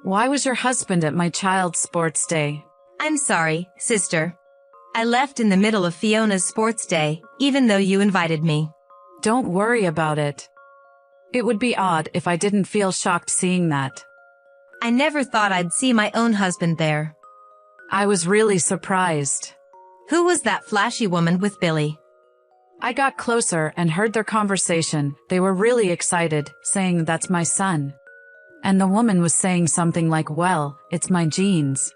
Why was your husband at my child's sports day? I'm sorry, sister. I left in the middle of Fiona's sports day, even though you invited me. Don't worry about it. It would be odd if I didn't feel shocked seeing that. I never thought I'd see my own husband there. I was really surprised. Who was that flashy woman with Billy? I got closer and heard their conversation. They were really excited, saying that's my son. And the woman was saying something like, well, it's my genes.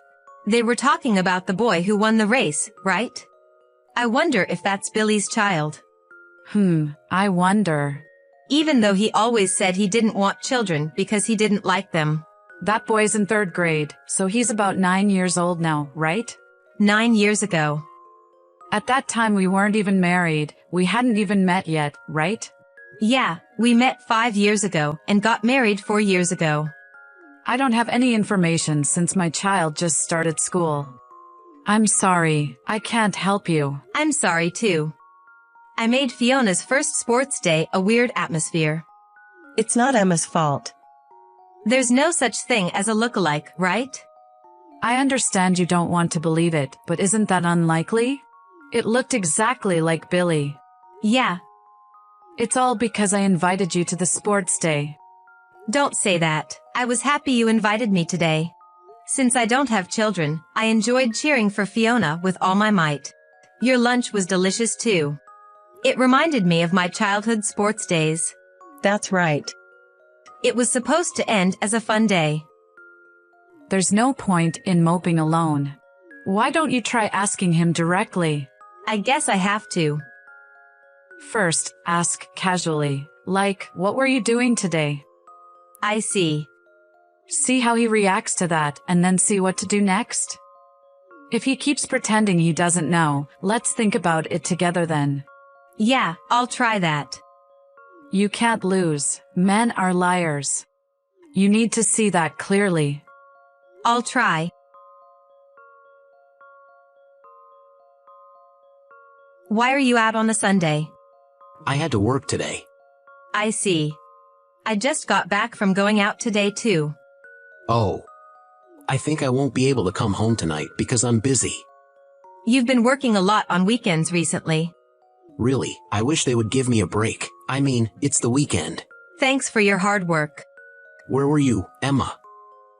They were talking about the boy who won the race, right? I wonder if that's Billy's child. I wonder. Even though he always said he didn't want children because he didn't like them. That boy's in 3rd grade, so he's about 9 years old now, right? 9 years ago. At that time we weren't even married, we hadn't even met yet, right? Yeah, we met 5 years ago and got married 4 years ago. I don't have any information since my child just started school. I'm sorry, I can't help you. I'm sorry too. I made Fiona's first sports day a weird atmosphere. It's not Emma's fault. There's no such thing as a lookalike, right? I understand you don't want to believe it, but isn't that unlikely? It looked exactly like Billy. Yeah. It's all because I invited you to the sports day. Don't say that. I was happy you invited me today. Since I don't have children, I enjoyed cheering for Fiona with all my might. Your lunch was delicious too. It reminded me of my childhood sports days. That's right. It was supposed to end as a fun day. There's no point in moping alone. Why don't you try asking him directly? I guess I have to. First, ask casually, like, what were you doing today? I see. See how he reacts to that, and then see what to do next? If he keeps pretending he doesn't know, let's think about it together then. Yeah, I'll try that. You can't lose. Men are liars. You need to see that clearly. I'll try. Why are you out on a Sunday? I had to work today. I see. I just got back from going out today too. Oh. I think I won't be able to come home tonight because I'm busy. You've been working a lot on weekends recently. Really, I wish they would give me a break. I mean, it's the weekend. Thanks for your hard work. Where were you, Emma?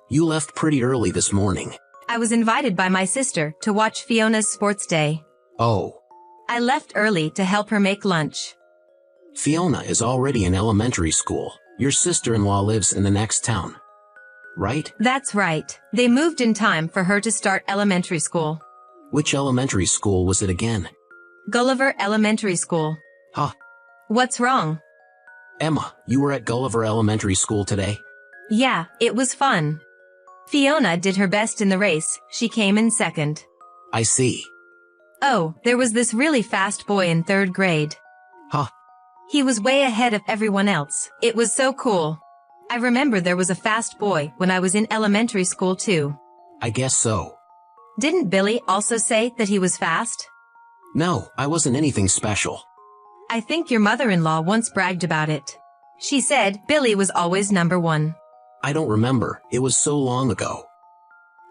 You left pretty early this morning. I was invited by my sister to watch Fiona's sports day. Oh. I left early to help her make lunch. Fiona is already in elementary school. Your sister-in-law lives in the next town. Right? That's right. They moved in time for her to start elementary school. Which elementary school was it again? Gulliver Elementary School. Huh. What's wrong? Emma, you were at Gulliver Elementary School today? Yeah, it was fun. Fiona did her best in the race. She came in second. I see. Oh, there was this really fast boy in 3rd grade. Huh. He was way ahead of everyone else. It was so cool. I remember there was a fast boy when I was in elementary school too. I guess so. Didn't Billy also say that he was fast? No, I wasn't anything special. I think your mother-in-law once bragged about it. She said Billy was always number 1. I don't remember, it was so long ago.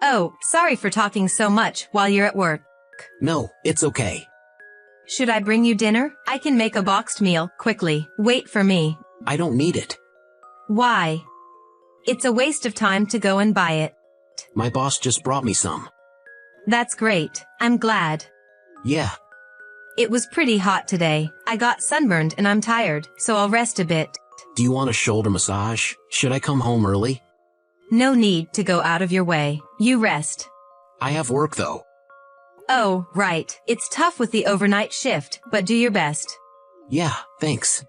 Oh, sorry for talking so much while you're at work. No, it's okay. Should I bring you dinner? I can make a boxed meal, quickly. Wait for me. I don't need it. Why? It's a waste of time to go and buy it. My boss just brought me some. That's great. I'm glad. Yeah. It was pretty hot today. I got sunburned and I'm tired, so I'll rest a bit. Do you want a shoulder massage? Should I come home early? No need to go out of your way. You rest. I have work though. Oh, right. It's tough with the overnight shift, but do your best. Yeah, thanks.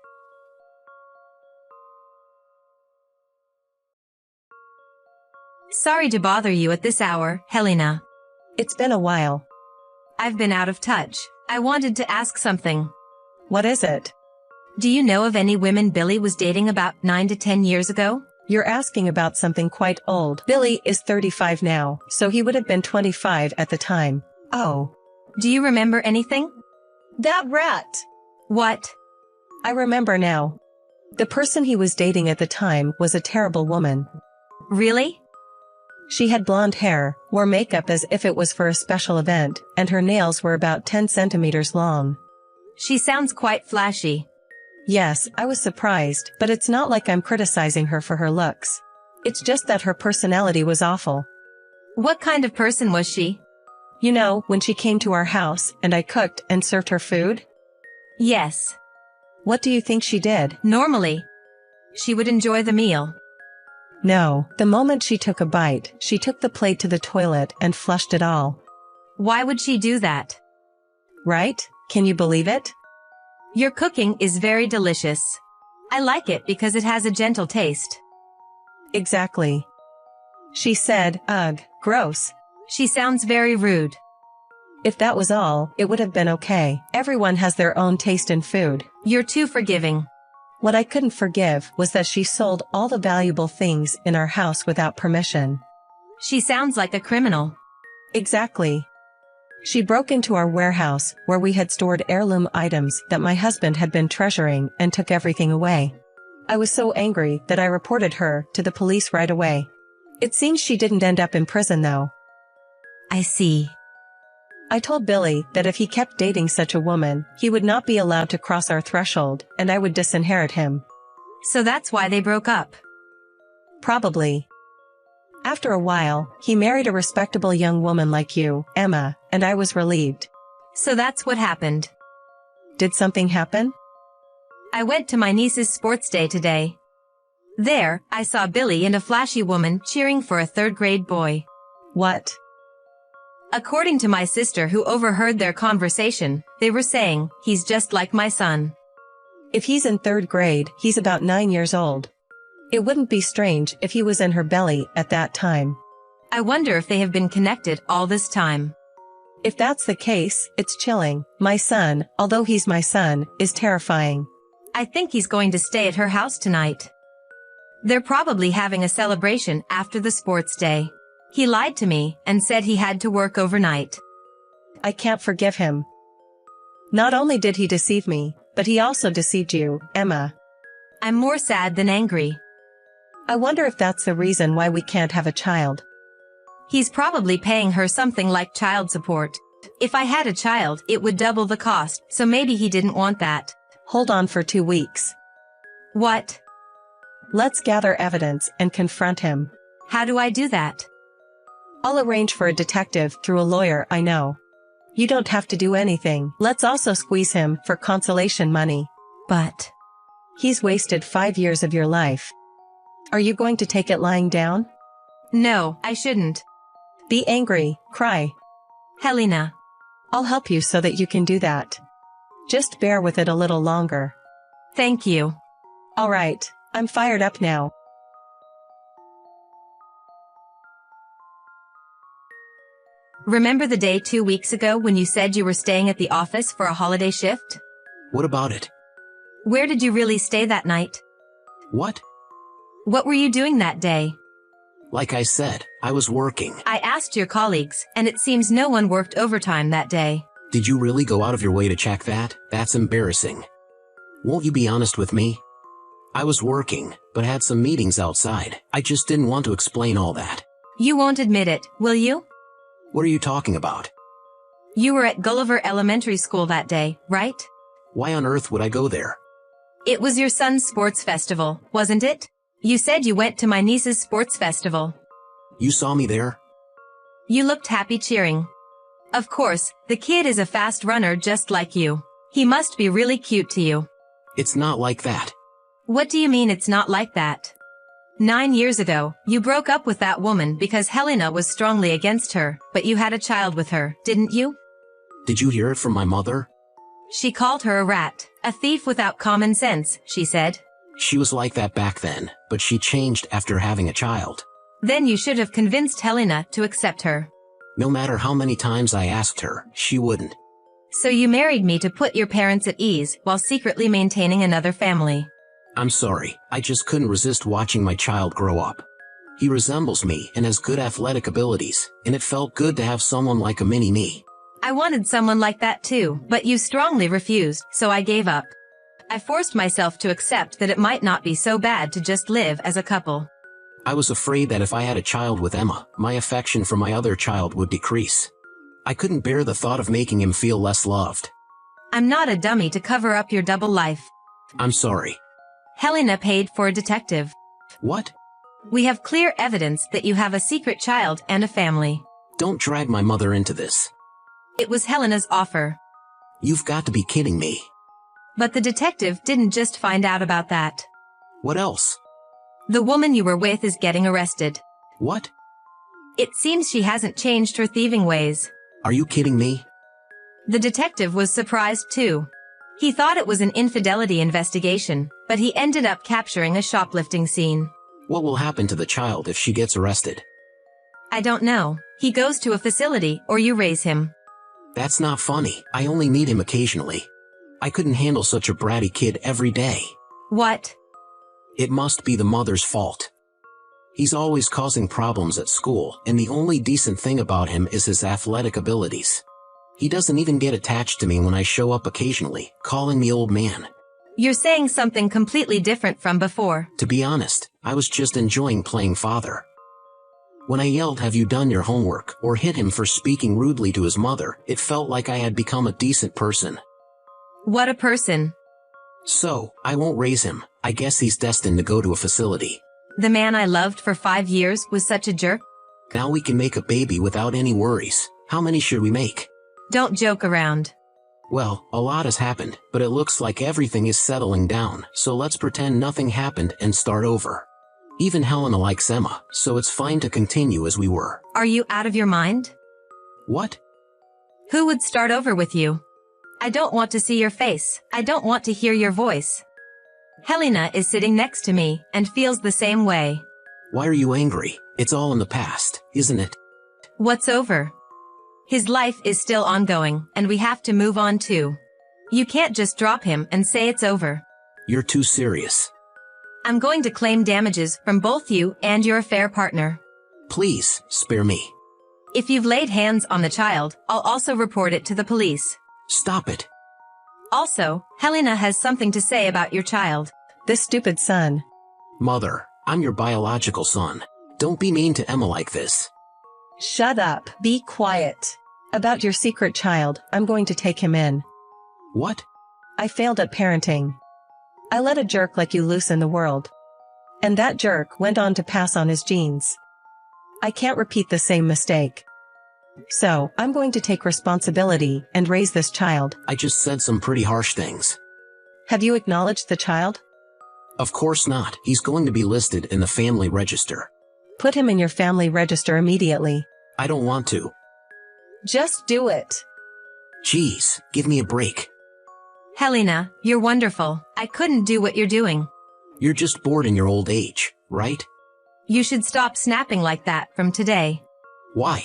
Sorry to bother you at this hour, Helena. It's been a while. I've been out of touch. I wanted to ask something. What is it? Do you know of any women Billy was dating about 9 to 10 years ago? You're asking about something quite old. Billy is 35 now, so he would have been 25 at the time. Oh. Do you remember anything? That rat! What? I remember now. The person he was dating at the time was a terrible woman. Really? She had blonde hair, wore makeup as if it was for a special event, and her nails were about 10 centimeters long. She sounds quite flashy. Yes, I was surprised, but it's not like I'm criticizing her for her looks. It's just that her personality was awful. What kind of person was she? You know, when she came to our house, and I cooked and served her food? Yes. What do you think she did? Normally, she would enjoy the meal. No, the moment she took a bite, she took the plate to the toilet and flushed it all. Why would she do that? Right? Can you believe it? Your cooking is very delicious. I like it because it has a gentle taste. Exactly. She said, ugh, gross. She sounds very rude. If that was all, it would have been okay. Everyone has their own taste in food. You're too forgiving. What I couldn't forgive was that she sold all the valuable things in our house without permission. She sounds like a criminal. Exactly. She broke into our warehouse, where we had stored heirloom items that my husband had been treasuring, and took everything away. I was so angry that I reported her to the police right away. It seems she didn't end up in prison though. I see. I told Billy that if he kept dating such a woman, he would not be allowed to cross our threshold, and I would disinherit him. So that's why they broke up. Probably. After a while, he married a respectable young woman like you, Emma, and I was relieved. So that's what happened. Did something happen? I went to my niece's sports day today. There, I saw Billy and a flashy woman cheering for a third-grade boy. What? According to my sister who overheard their conversation, they were saying, he's just like my son. If he's in third grade, he's about 9 years old. It wouldn't be strange if he was in her belly at that time. I wonder if they have been connected all this time. If that's the case, it's chilling. My son, although he's my son, is terrifying. I think he's going to stay at her house tonight. They're probably having a celebration after the sports day. He lied to me and said he had to work overnight. I can't forgive him. Not only did he deceive me, but he also deceived you, Emma. I'm more sad than angry. I wonder if that's the reason why we can't have a child. He's probably paying her something like child support. If I had a child, it would double the cost, so maybe he didn't want that. Hold on for 2 weeks. What? Let's gather evidence and confront him. How do I do that? I'll arrange for a detective through a lawyer I know. You don't have to do anything. Let's also squeeze him for consolation money. But he's wasted 5 years of your life. Are you going to take it lying down? No, I shouldn't. Be angry, cry. Helena. I'll help you so that you can do that. Just bear with it a little longer. Thank you. All right, I'm fired up now. Remember the day 2 weeks ago when you said you were staying at the office for a holiday shift? What about it? Where did you really stay that night? What? What were you doing that day? Like I said, I was working. I asked your colleagues, and it seems no one worked overtime that day. Did you really go out of your way to check that? That's embarrassing. Won't you be honest with me? I was working, but had some meetings outside. I just didn't want to explain all that. You won't admit it, will you? What are you talking about? You were at Gulliver Elementary School that day, right? Why on earth would I go there? It was your son's sports festival, wasn't it? You said you went to my niece's sports festival. You saw me there? You looked happy cheering. Of course, the kid is a fast runner just like you. He must be really cute to you. It's not like that. What do you mean it's not like that? 9 years ago, you broke up with that woman because Helena was strongly against her, but you had a child with her, didn't you? Did you hear it from my mother? She called her a rat, a thief without common sense, she said. She was like that back then, but she changed after having a child. Then you should have convinced Helena to accept her. No matter how many times I asked her, she wouldn't. So you married me to put your parents at ease while secretly maintaining another family. I'm sorry, I just couldn't resist watching my child grow up. He resembles me and has good athletic abilities, and it felt good to have someone like a mini-me. I wanted someone like that too, but you strongly refused, so I gave up. I forced myself to accept that it might not be so bad to just live as a couple. I was afraid that if I had a child with Emma, my affection for my other child would decrease. I couldn't bear the thought of making him feel less loved. I'm not a dummy to cover up your double life. I'm sorry. Helena paid for a detective. What? We have clear evidence that you have a secret child and a family. Don't drag my mother into this. It was Helena's offer. You've got to be kidding me. But the detective didn't just find out about that. What else? The woman you were with is getting arrested. What? It seems she hasn't changed her thieving ways. Are you kidding me? The detective was surprised too. He thought it was an infidelity investigation, but he ended up capturing a shoplifting scene. What will happen to the child if she gets arrested? I don't know. He goes to a facility or you raise him. That's not funny. I only meet him occasionally. I couldn't handle such a bratty kid every day. What? It must be the mother's fault. He's always causing problems at school, and the only decent thing about him is his athletic abilities. He doesn't even get attached to me when I show up occasionally, calling me old man. You're saying something completely different from before. To be honest, I was just enjoying playing father. When I yelled, "Have you done your homework?" or hit him for speaking rudely to his mother, it felt like I had become a decent person. What a person. So, I won't raise him. I guess he's destined to go to a facility. The man I loved for 5 years was such a jerk. Now we can make a baby without any worries. How many should we make? Don't joke around. Well, a lot has happened, but it looks like everything is settling down, so let's pretend nothing happened and start over. Even Helena likes Emma, so it's fine to continue as we were. Are you out of your mind? What? Who would start over with you? I don't want to see your face. I don't want to hear your voice. Helena is sitting next to me and feels the same way. Why are you angry? It's all in the past, isn't it? What's over? His life is still ongoing, and we have to move on too. You can't just drop him and say it's over. You're too serious. I'm going to claim damages from both you and your affair partner. Please, spare me. If you've laid hands on the child, I'll also report it to the police. Stop it. Also, Helena has something to say about your child. This stupid son. Mother, I'm your biological son. Don't be mean to Emma like this. Shut up. Be quiet. About your secret child, I'm going to take him in. What? I failed at parenting. I let a jerk like you loose in the world. And that jerk went on to pass on his genes. I can't repeat the same mistake. So, I'm going to take responsibility and raise this child. I just said some pretty harsh things. Have you acknowledged the child? Of course not. He's going to be listed in the family register. Put him in your family register immediately. I don't want to. Just do it. Jeez, give me a break. Helena, you're wonderful. I couldn't do what you're doing. You're just bored in your old age, right? You should stop snapping like that from today. Why?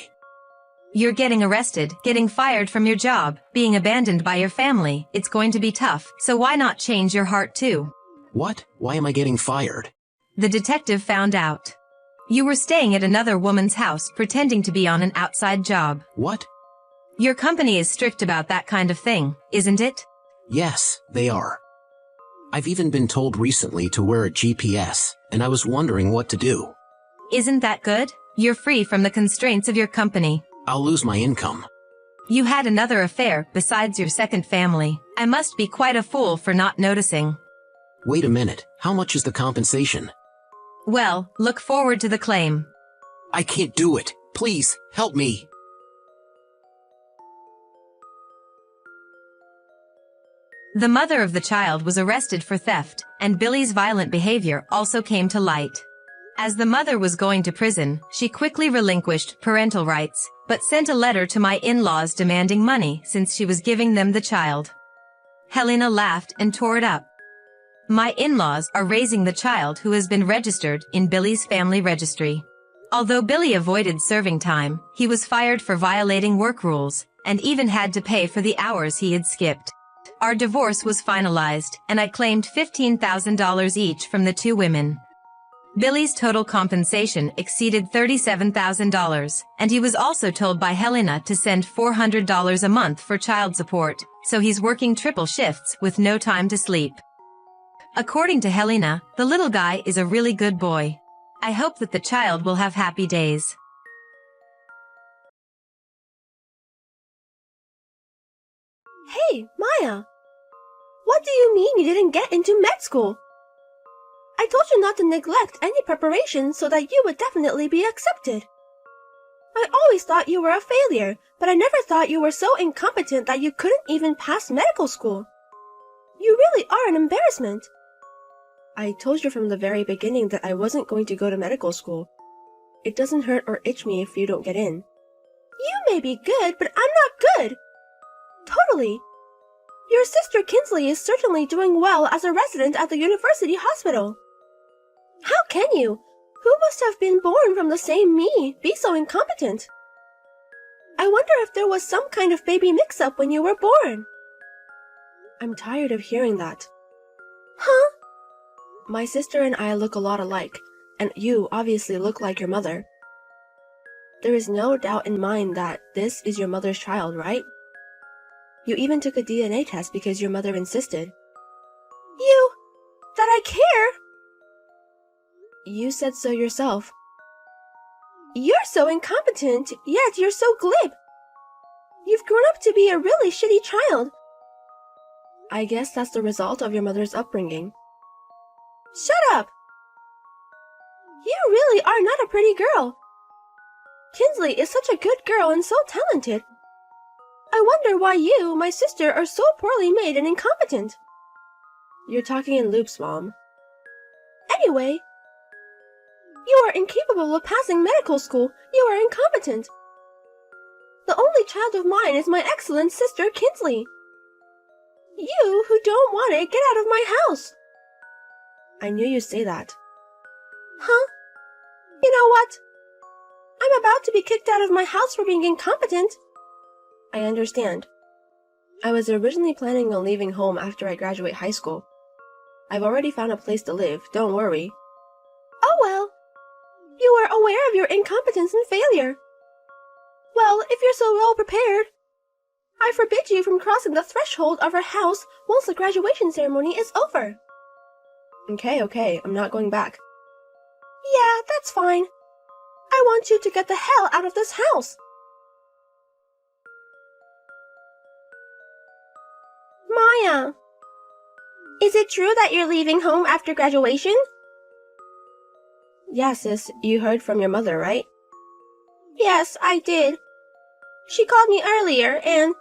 You're getting arrested, getting fired from your job, being abandoned by your family. It's going to be tough, so why not change your heart too? What? Why am I getting fired? The detective found out. You were staying at another woman's house pretending to be on an outside job. What? Your company is strict about that kind of thing, isn't it? Yes, they are. I've even been told recently to wear a GPS, and I was wondering what to do. Isn't that good? You're free from the constraints of your company. I'll lose my income. You had another affair besides your second family. I must be quite a fool for not noticing. Wait a minute, how much is the compensation? Well, look forward to the claim. I can't do it. Please, help me. The mother of the child was arrested for theft, and Billy's violent behavior also came to light. As the mother was going to prison, she quickly relinquished parental rights, but sent a letter to my in-laws demanding money since she was giving them the child. Helena laughed and tore it up. My in-laws are raising the child who has been registered in Billy's family registry. Although Billy avoided serving time, he was fired for violating work rules, and even had to pay for the hours he had skipped. Our divorce was finalized, and I claimed $15,000 each from the two women. Billy's total compensation exceeded $37,000, and he was also told by Helena to send $400 a month for child support, so he's working triple shifts with no time to sleep. According to Helena, the little guy is a really good boy. I hope that the child will have happy days. Hey, Maya! What do you mean you didn't get into med school? I told you not to neglect any preparation so that you would definitely be accepted. I always thought you were a failure, but I never thought you were so incompetent that you couldn't even pass medical school. You really are an embarrassment. I told you from the very beginning that I wasn't going to go to medical school. It doesn't hurt or itch me if you don't get in. You may be good, but I'm not good. Totally. Your sister Kinsley is certainly doing well as a resident at the university hospital. How can you, who must have been born from the same me, be so incompetent? I wonder if there was some kind of baby mix-up when you were born. I'm tired of hearing that. Huh? My sister and I look a lot alike, and you obviously look like your mother. There is no doubt in mind that this is your mother's child, right? You even took a DNA test because your mother insisted. You... that I care? You said so yourself. You're so incompetent, yet you're so glib. You've grown up to be a really shitty child. I guess that's the result of your mother's upbringing. Shut up! You really are not a pretty girl. Kinsley is such a good girl and so talented. I wonder why you, my sister, are so poorly made and incompetent. You're talking in loops, Mom. Anyway, you are incapable of passing medical school. You are incompetent. The only child of mine is my excellent sister, Kinsley. You, who don't want it, get out of my house. I knew you'd say that. Huh? You know what? I'm about to be kicked out of my house for being incompetent. I understand. I was originally planning on leaving home after I graduate high school. I've already found a place to live, don't worry. Oh well. You are aware of your incompetence and failure. Well, if you're so well prepared, I forbid you from crossing the threshold of our house once the graduation ceremony is over. Okay, I'm not going back. Yeah, that's fine. I want you to get the hell out of this house. Maya, is it true that you're leaving home after graduation? Yeah, sis, you heard from your mother, right? Yes, I did. She called me earlier, and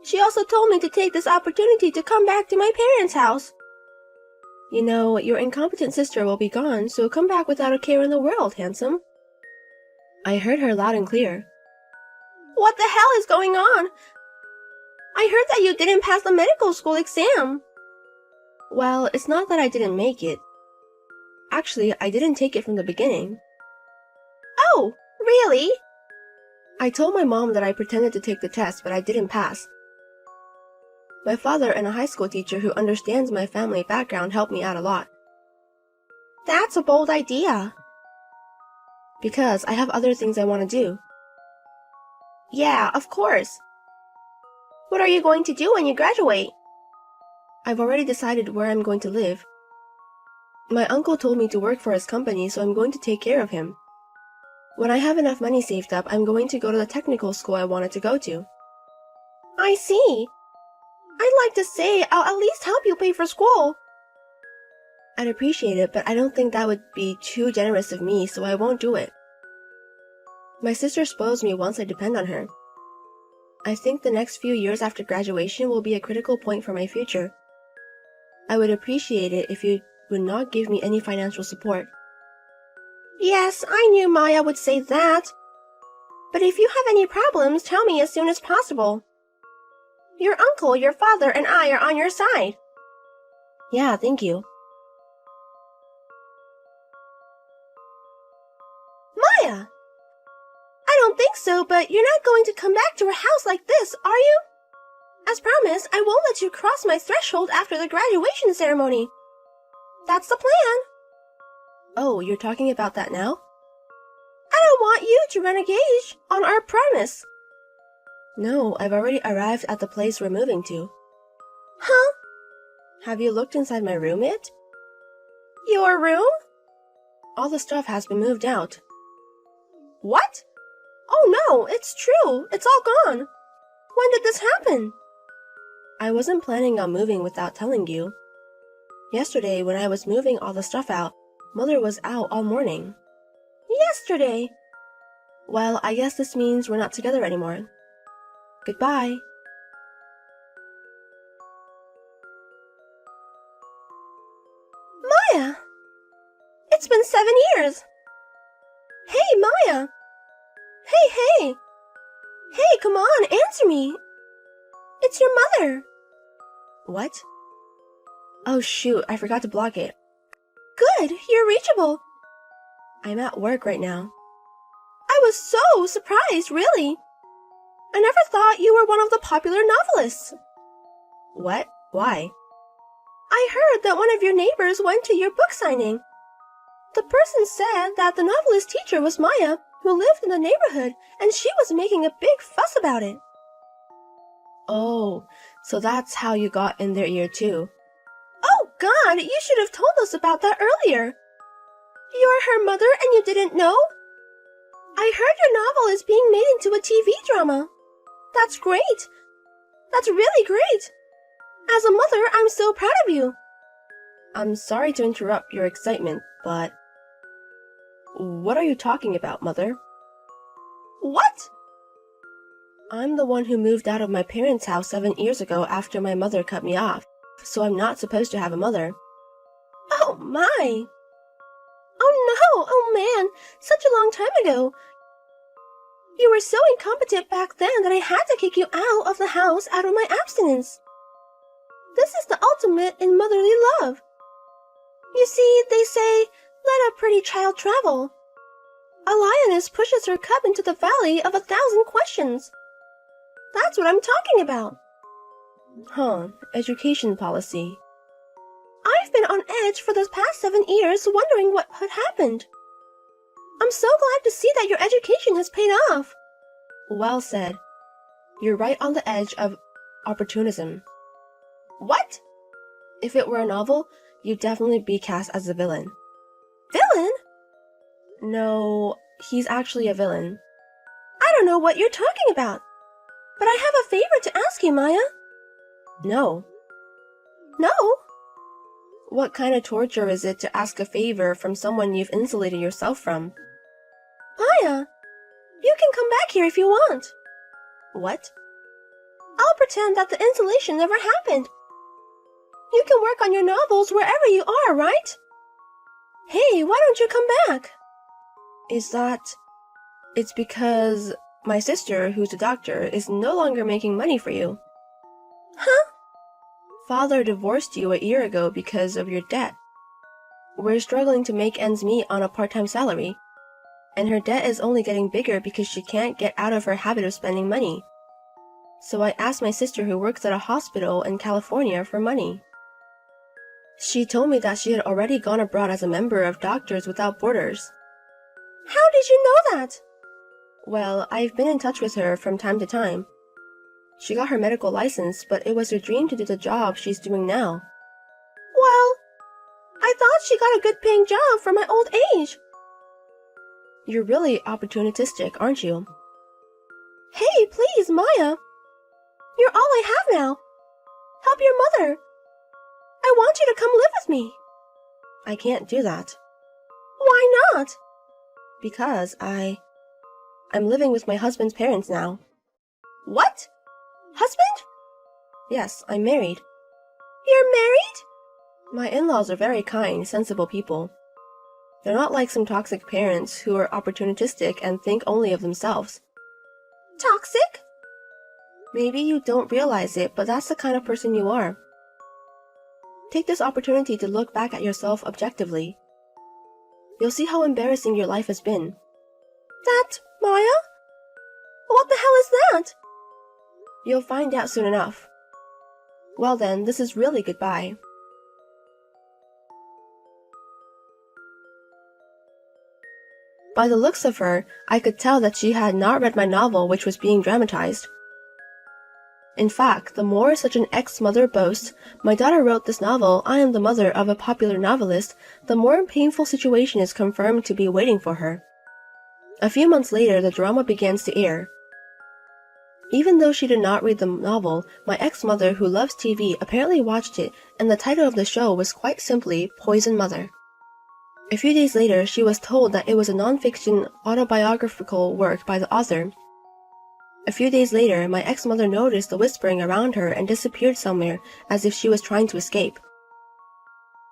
she also told me to take this opportunity to come back to my parents' house. You know, your incompetent sister will be gone, so come back without a care in the world, handsome. I heard her loud and clear. What the hell is going on? I heard that you didn't pass the medical school exam. Well, it's not that I didn't make it. Actually, I didn't take it from the beginning. Oh, really? I told my mom that I pretended to take the test, but I didn't pass. My father and a high school teacher who understands my family background helped me out a lot. That's a bold idea. Because I have other things I want to do. Yeah, of course. What are you going to do when you graduate? I've already decided where I'm going to live. My uncle told me to work for his company, so I'm going to take care of him. When I have enough money saved up, I'm going to go to the technical school I wanted to go to. I see. I'd like to say I'll at least help you pay for school. I'd appreciate it, but I don't think that would be too generous of me, so I won't do it. My sister spoils me once I depend on her. I think the next few years after graduation will be a critical point for my future. I would appreciate it if you would not give me any financial support. Yes, I knew Maya would say that. But if you have any problems, tell me as soon as possible. Your uncle, your father, and I are on your side. Yeah, thank you. Maya! I don't think so, but you're not going to come back to our house like this, are you? As promised, I won't let you cross my threshold after the graduation ceremony. That's the plan. Oh, you're talking about that now? I don't want you to renegade on our promise. No, I've already arrived at the place we're moving to. Huh? Have you looked inside my room yet? Your room? All the stuff has been moved out. What? Oh no, it's true. It's all gone. When did this happen? I wasn't planning on moving without telling you. Yesterday, when I was moving all the stuff out, Mother was out all morning. Yesterday? Well, I guess this means we're not together anymore. Goodbye. Maya! It's been 7 years! Hey, Maya! Hey! Hey, come on, answer me! It's your mother! What? Oh shoot, I forgot to block it. Good, you're reachable. I'm at work right now. I was so surprised, really. I never thought you were one of the popular novelists. What? Why? I heard that one of your neighbors went to your book signing. The person said that the novelist teacher was Maya, who lived in the neighborhood, and she was making a big fuss about it. Oh, so that's how you got in their ear too. Oh God, you should have told us about that earlier. You're her mother and you didn't know? I heard your novel is being made into a TV drama. That's great. That's really great. As a mother, I'm so proud of you. I'm sorry to interrupt your excitement, but... What are you talking about, Mother? What? I'm the one who moved out of my parents' house 7 years ago after my mother cut me off, so I'm not supposed to have a mother. Oh my! Oh no! Oh man! Such a long time ago! You were so incompetent back then that I had to kick you out of the house out of my abstinence. This is the ultimate in motherly love. You see, they say, let a pretty child travel. A lioness pushes her cub into the valley of 1,000 questions. That's what I'm talking about. Education policy. I've been on edge for the past 7 years wondering what had happened. I'm so glad to see that your education has paid off. Well said. You're right on the edge of opportunism. What? If it were a novel, you'd definitely be cast as a villain. Villain? No, he's actually a villain. I don't know what you're talking about. But I have a favor to ask you, Maya. No. No? What kind of torture is it to ask a favor from someone you've insulated yourself from? Maya, you can come back here if you want. What? I'll pretend that the insulation never happened. You can work on your novels wherever you are, right? Hey, why don't you come back? It's because my sister, who's a doctor, is no longer making money for you. Huh? Father divorced you a year ago because of your debt. We're struggling to make ends meet on a part-time salary, and her debt is only getting bigger because she can't get out of her habit of spending money. So I asked my sister, who works at a hospital in California, for money. She told me that she had already gone abroad as a member of Doctors Without Borders. How did you know that? Well, I've been in touch with her from time to time. She got her medical license, but it was her dream to do the job she's doing now. Well, I thought she got a good-paying job for my old age. You're really opportunistic, aren't you? Hey, please, Maya. You're all I have now. Help your mother. I want you to come live with me. I can't do that. Why not? Because I'm living with my husband's parents now. What? Husband? Yes, I'm married. You're married? My in-laws are very kind, sensible people. They're not like some toxic parents who are opportunistic and think only of themselves. Toxic? Maybe you don't realize it, but that's the kind of person you are. Take this opportunity to look back at yourself objectively. You'll see how embarrassing your life has been. That, Maya? What the hell is that? You'll find out soon enough. Well then, this is really goodbye. By the looks of her, I could tell that she had not read my novel, which was being dramatized. In fact, the more such an ex-mother boasts, "My daughter wrote this novel, I am the mother of a popular novelist," the more painful situation is confirmed to be waiting for her. A few months later, the drama begins to air. Even though she did not read the novel, my ex-mother who loves TV apparently watched it, and the title of the show was quite simply Poison Mother. A few days later, she was told that it was a non-fiction autobiographical work by the author. A few days later, my ex-mother noticed the whispering around her and disappeared somewhere as if she was trying to escape.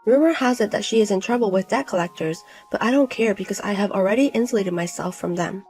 Rumor has it that she is in trouble with debt collectors, but I don't care because I have already insulated myself from them.